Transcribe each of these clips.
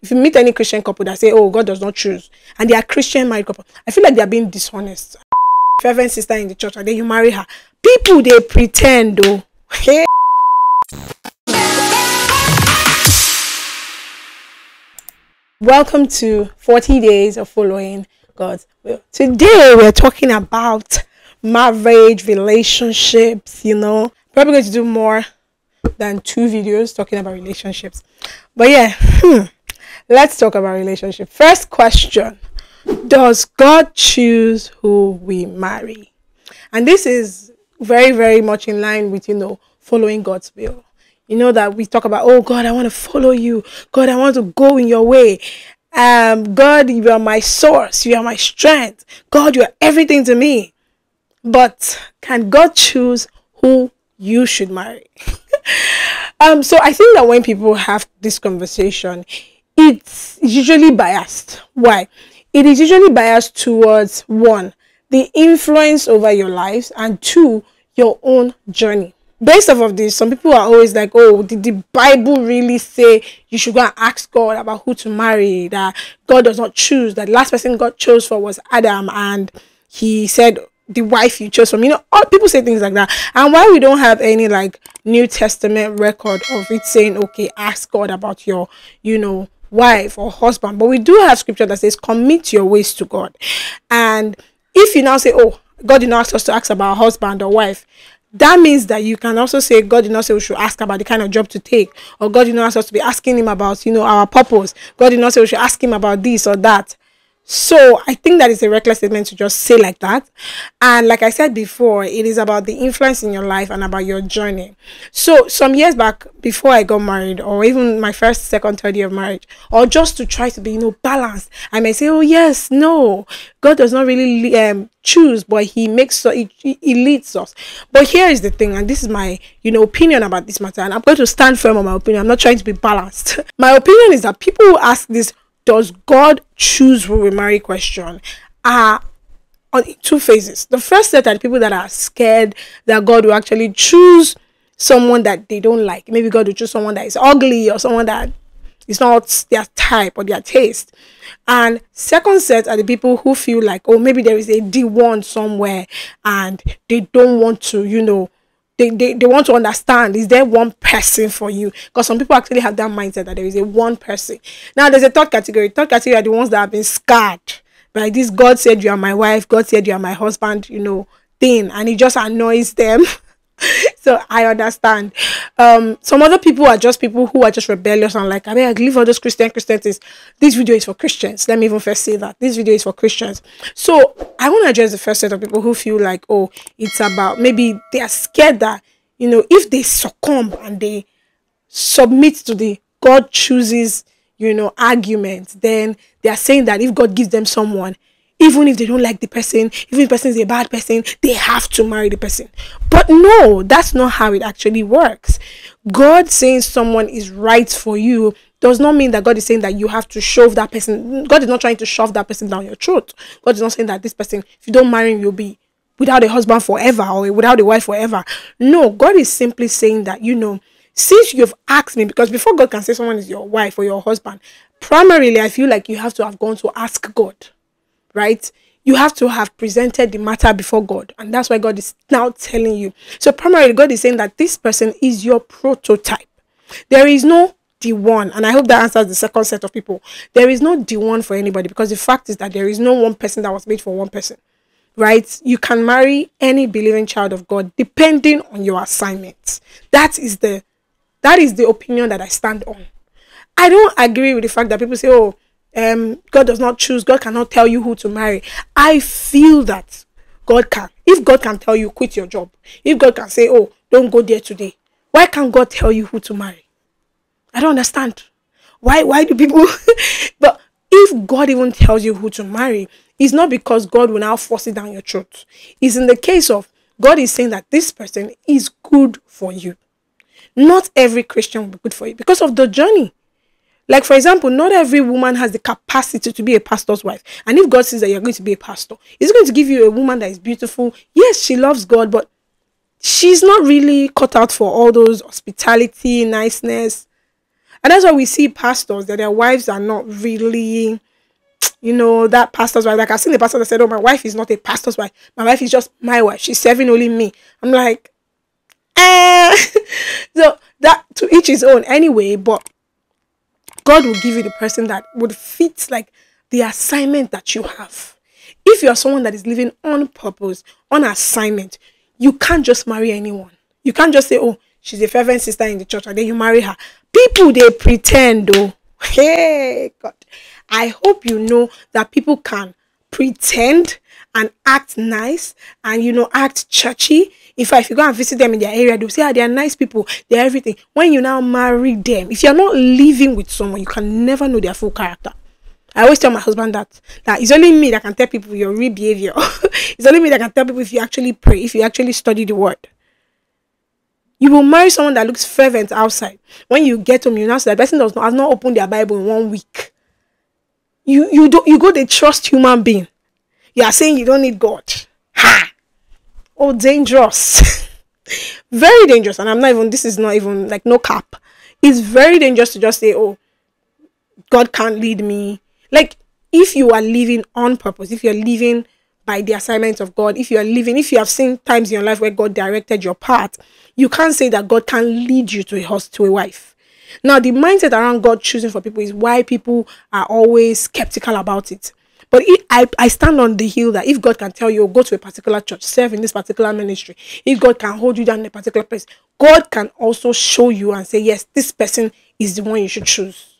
If you meet any Christian couple that say, oh, God does not choose, and they are Christian married couple, I feel like they are being dishonest. Fervent sister in the church, and then you marry her. People, they pretend though. Hey. Welcome to 40 days of following God's will. Today we're talking about marriage, relationships, Probably going to do more than 2 videos talking about relationships. But yeah, let's talk about relationship. First question, does God choose who we marry? And this is very, very much in line with, following God's will. That we talk about, oh God, I want to follow you. God, I want to go in your way. God, you are my source. You are my strength. God, you are everything to me. But can God choose who you should marry? So I think that when people have this conversation, it's usually biased. Why? It is usually biased towards 1, the influence over your lives, and 2, your own journey. Based off of this, some people are always like, oh, did the Bible really say you should go and ask God about who to marry? That God does not choose. That the last person God chose for was Adam, and he said the wife you chose from. All people say things like that. And why we don't have any New Testament record of it saying, okay, ask God about your, wife or husband. But we do have scripture that says, commit your ways to God. And if you now say, oh, God did not ask us to ask about husband or wife, that means that you can also say God did not say we should ask about the kind of job to take, or God did not ask us to be asking him about, our purpose. God did not say we should ask him about this or that. So I think that is a reckless statement to just say like that. And like I said before, it is about the influence in your life and about your journey. So some years back, before I got married, or even my first, second, third year of marriage, or just to try to be, balanced, I may say, oh yes, no, God does not really choose, but he makes he leads us. But here is the thing, and this is my opinion about this matter, and I'm going to stand firm on my opinion. I'm not trying to be balanced. My opinion is that people who ask this, does God choose who we marry question, are on 2 phases. The first set are the people that are scared that God will actually choose someone that they don't like. Maybe God will choose someone that is ugly, or someone that is not their type or their taste. And second set are the people who feel like, oh, maybe there is a D1 somewhere and they don't want to, they want to understand, is there one person for you? Because some people actually have that mindset that there is a one person. Now there's a third category. Third category are the ones that have been scarred by this God said you are my wife, God said you are my husband, thing, and it just annoys them. So I understand. Some other people are just people who are just rebellious and like, I mean, I leave all those Christians. This video is for Christians. Let me even first say that this video is for Christians. So I want to address the first set of people who feel like, oh, it's about, maybe they are scared that, if they succumb and they submit to the God chooses, argument, then they are saying that if God gives them someone, even if they don't like the person, even if the person is a bad person, they have to marry the person. But no, that's not how it actually works. God saying someone is right for you does not mean that God is saying that you have to shove that person. God is not trying to shove that person down your throat. God is not saying that this person, if you don't marry him, you'll be without a husband forever or without a wife forever. No, God is simply saying that, since you've asked me, because before God can say someone is your wife or your husband, primarily, I feel like you have to have gone to ask God. Right? You have to have presented the matter before God, and that's why God is now telling you. So primarily, God is saying that this person is your prototype. There is no D1, and I hope that answers the second set of people. There is no D1 for anybody, because the fact is that there is no one person that was made for one person. Right? You can marry any believing child of God depending on your assignment. That is the opinion that I stand on. I don't agree with the fact that people say, oh, God does not choose, God cannot tell you who to marry. I feel that God can. If God can tell you quit your job, if God can say, oh, don't go there today, why can't God tell you who to marry? I don't understand. Why do people but if God even tells you who to marry, it's not because God will now force it down your throat. It's in the case of God is saying that this person is good for you. Not every Christian will be good for you because of the journey. Like, for example, not every woman has the capacity to be a pastor's wife. And if God says that you're going to be a pastor, He's going to give you a woman that is beautiful. Yes, she loves God, but she's not really cut out for all those hospitality, niceness. And that's why we see pastors that their wives are not really, that pastor's wife. Like I've seen the pastor that said, "Oh, my wife is not a pastor's wife. My wife is just my wife. She's serving only me." I'm like, so that to each his own anyway, but God will give you the person that would fit like the assignment that you have. If you are someone that is living on purpose, on assignment, you can't just marry anyone. You can't just say, "Oh, she's a fervent sister in the church," and then you marry her. People, they pretend though. Hey, God. I hope you know that people can pretend and act nice and, act churchy. In fact, if you go and visit them in their area, they'll say, they are nice people. They're everything. When you now marry them, if you're not living with someone, you can never know their full character. I always tell my husband that it's only me that can tell people your real behavior. It's only me that can tell people if you actually pray, if you actually study the word. You will marry someone that looks fervent outside. When you get home, you now say that person has not opened their Bible in 1 week. You go to trust human being. You are saying you don't need God. Ha! Oh, dangerous. Very dangerous. And this is not even like no cap. It's very dangerous to just say, "Oh, God can't lead me." Like, if you are living on purpose, if you're living by the assignment of God, if you have seen times in your life where God directed your path, you can't say that God can't lead you to a wife. Now, the mindset around God choosing for people is why people are always skeptical about it. But I stand on the hill that if God can tell you, go to a particular church, serve in this particular ministry, if God can hold you down in a particular place, God can also show you and say, yes, this person is the one you should choose.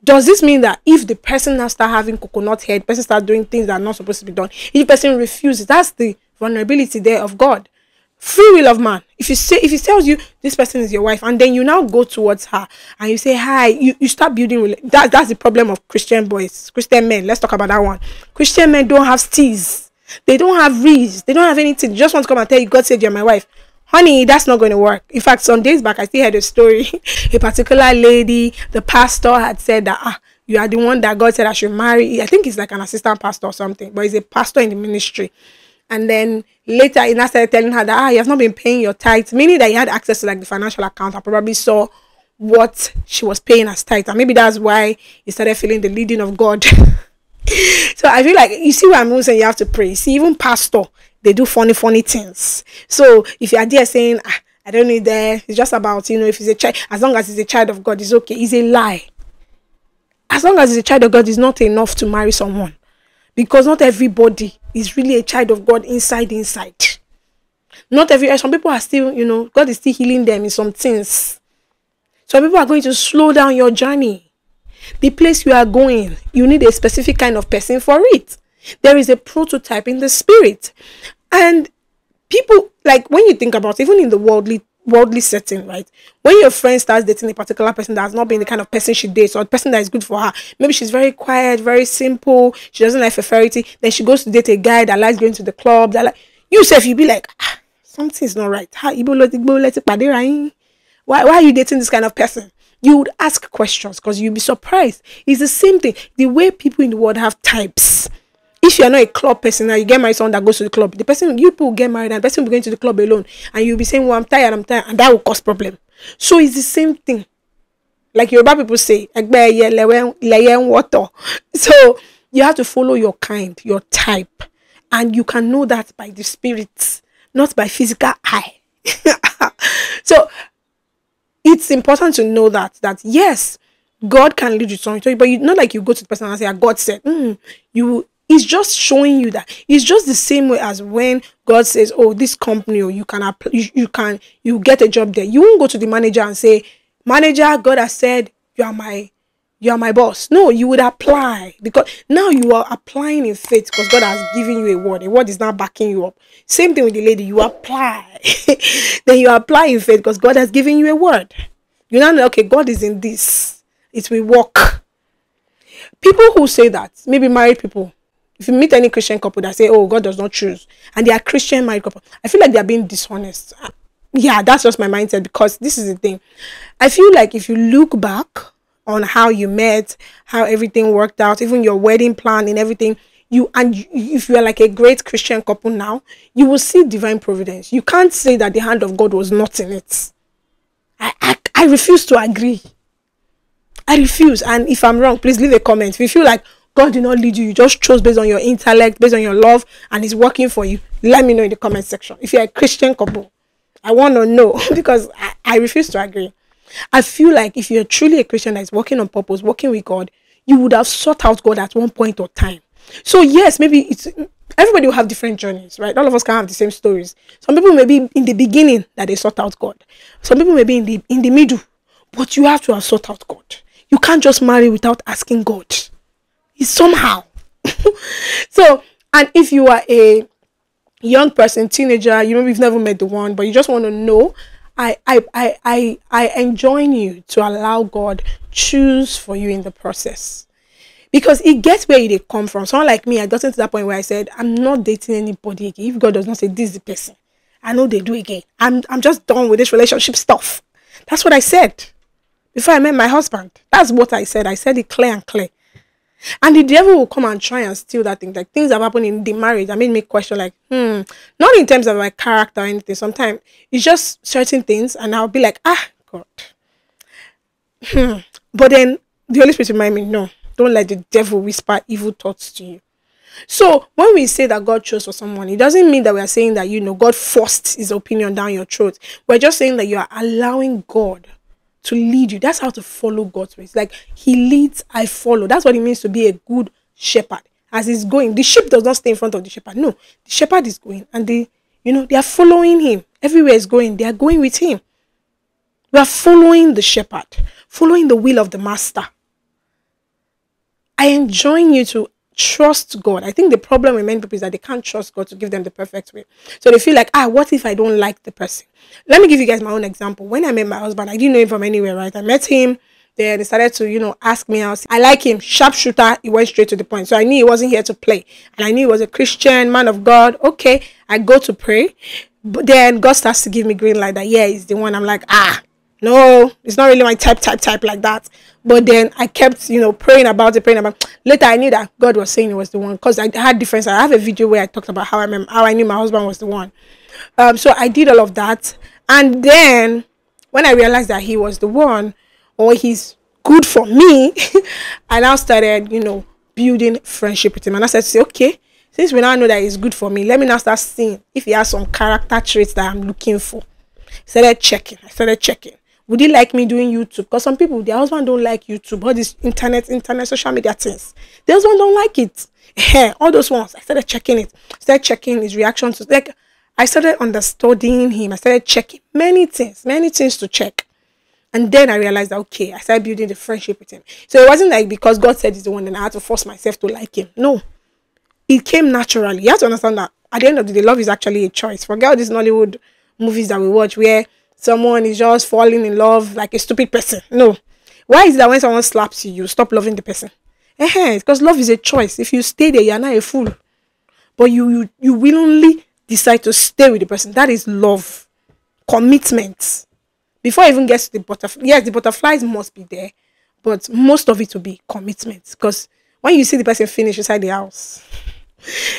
Does this mean that if the person now start having coconut head, person start doing things that are not supposed to be done, if the person refuses, that's the vulnerability there of God. Free will of man. If he tells you this person is your wife, and then you now go towards her and you say hi, you start building. That's the problem of Christian boys, Christian men. Let's talk about that one. Christian men don't have steez. They don't have reeds. They don't have anything. They just want to come and tell you, "God said you're my wife." Honey, that's not going to work. In fact, some days back, I still heard a story. A particular lady, the pastor had said that, you are the one that God said I should marry. I think he's like an assistant pastor or something, but he's a pastor in the ministry. And then later, he started telling her that, you have not been paying your tithes, meaning that he had access to like the financial account. I probably saw what she was paying as tithes. And maybe that's why he started feeling the leading of God. So I feel like, you see what I'm saying, you have to pray. You see, even pastor, they do funny things. So if you are there saying, I don't need that, it's just about, if he's a child, as long as he's a child of God, it's okay. It's a lie. As long as he's a child of God, it's not enough to marry someone. Because not everybody is really a child of God inside. Some people are still, God is still healing them in some things. Some people are going to slow down your journey. The place you are going, you need a specific kind of person for it. There is a prototype in the spirit. And people, like when you think about it, even in the worldly setting, right? When your friend starts dating a particular person that has not been the kind of person she dates, or the person that is good for her, maybe she's very quiet, very simple, she doesn't like fraternity, then she goes to date a guy that likes going to the club, that like, yourself, you'll be like, something's not right. Why are you dating this kind of person? You would ask questions because you'll be surprised. It's the same thing. The way people in the world have types. If you're not a club person and you get married someone that goes to the club, you people will get married and the person will be going to the club alone, and you'll be saying, "Well, I'm tired," and that will cause problem. So it's the same thing. Like Yoruba people say, water. So you have to follow your kind, your type, and you can know that by the spirit, not by physical eye. So it's important to know that yes, God can lead you to something, but not like you go to the person and say, "God said," It's just showing you that it's just the same way as when God says, "Oh, this company, or you get a job there." You won't go to the manager and say, "Manager, God has said you are my boss." No, you would apply, because now you are applying in faith because God has given you a word. A word is now backing you up. Same thing with the lady. You apply, then you apply in faith because God has given you a word. You now know, okay, God is in this. It will work. People who say that, maybe married people. If you meet any Christian couple that say, "Oh, God does not choose," and they are Christian married couple, I feel like they are being dishonest. Yeah, that's just my mindset, because this is the thing. I feel like if you look back on how you met, how everything worked out, even your wedding plan and everything, if you are like a great Christian couple now, you will see divine providence. You can't say that the hand of God was not in it. I refuse to agree. I refuse. And if I'm wrong, please leave a comment. If you feel like God did not lead you, you just chose based on your intellect, based on your love, and it's working for you, let me know in the comment section. If you're a Christian couple, I want to know because I refuse to agree. I feel like if you're truly a Christian that is working on purpose, working with God, you would have sought out God at one point or time. So yes, maybe everybody will have different journeys, right? All of us can't have the same stories. Some people may be in the beginning that they sought out God. Some people may be in the middle, but you have to have sought out God. You can't just marry without asking God. It's somehow. So, and if you are a young person, teenager, you know, you've never met the one, but you just want to know, I enjoin you to allow God choose for you in the process, because it gets where they come from. Someone like me, I got into that point where I said, I'm not dating anybody again. If God does not say this is the person, I know they do again. I'm just done with this relationship stuff. That's what I said before I met my husband. That's what I said. I said it clear and clear. And the devil will come and try and steal that thing. Like things have happened in the marriage that made me question, like, not in terms of my character or anything. Sometimes it's just certain things, and I'll be like, God. But then the Holy Spirit remind me, no, don't let the devil whisper evil thoughts to you. So when we say that God chose for someone, it doesn't mean that we are saying that, you know, God forced his opinion down your throat. We're just saying that you are allowing God to lead you. That's how to follow God's ways. Like he leads, I follow. That's what it means to be a good shepherd. As he's going, the sheep does not stay in front of the shepherd. No, the shepherd is going, and they are following him. Everywhere he's going, they are going with him. We are following the shepherd, following the will of the master. I enjoin you to trust God. I think the problem with many people is that they can't trust God to give them the perfect way. So they feel like, what if I don't like the person? Let me give you guys my own example. When I met my husband, I didn't know him from anywhere, right? I met him. Then they started to, ask me out. I like him. Sharpshooter. He went straight to the point. So I knew he wasn't here to play. And I knew he was a Christian, man of God. Okay. I go to pray. But then God starts to give me green light that, yeah, he's the one. I'm like, no, it's not really my type like that. But then I kept, praying about it. Later, I knew that God was saying it was the one, because I had difference. I have a video where I talked about how I knew my husband was the one. So I did all of that. And then when I realized that he was the one, or he's good for me, I now started, building friendship with him. And I said, okay, since we now know that he's good for me, let me now start seeing if he has some character traits that I'm looking for. I started checking. Would he like me doing YouTube? Because some people, their husband don't like YouTube, all this internet, social media things. Their husband don't like it. All those ones. I started checking it. Started checking his reaction to, like, I started understanding him. I started checking many things to check. And then I realized that, okay, I started building the friendship with him. So it wasn't like because God said he's the one, then I had to force myself to like him. No. It came naturally. You have to understand that at the end of the day, love is actually a choice. Forget all these Nollywood movies that we watch where someone is just falling in love like a stupid person. No. Why is it that when someone slaps you, you stop loving the person? Because love is a choice. If you stay there, you're not a fool. But you willingly decide to stay with the person. That is love. Commitment. Before it even gets to the butterflies, yes, the butterflies must be there, but most of it will be commitment. Because when you see the person finish inside the house,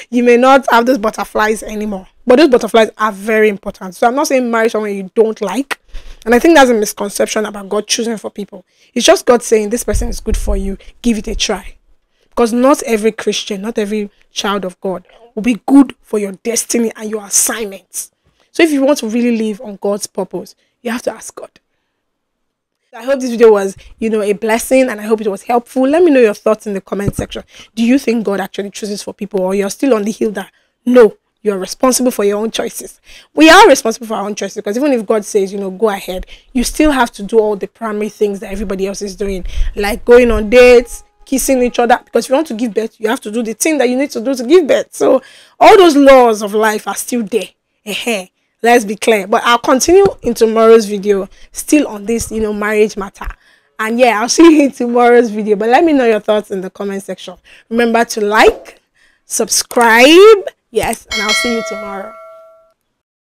you may not have those butterflies anymore. But those butterflies are very important. So I'm not saying marry someone you don't like. And I think that's a misconception about God choosing for people. It's just God saying this person is good for you. Give it a try. Because not every Christian, not every child of God will be good for your destiny and your assignments. So if you want to really live on God's purpose, you have to ask God. I hope this video was, a blessing, and I hope it was helpful. Let me know your thoughts in the comment section. Do you think God actually chooses for people, or you're still on the hill that, no, you're responsible for your own choices? We are responsible for our own choices, because even if God says, go ahead, you still have to do all the primary things that everybody else is doing, like going on dates, kissing each other, because if you want to give birth, you have to do the thing that you need to do to give birth. So all those laws of life are still there. Let's be clear. But I'll continue in tomorrow's video, still on this, marriage matter. And yeah, I'll see you in tomorrow's video. But let me know your thoughts in the comment section. Remember to like, subscribe. Yes, and I'll see you tomorrow.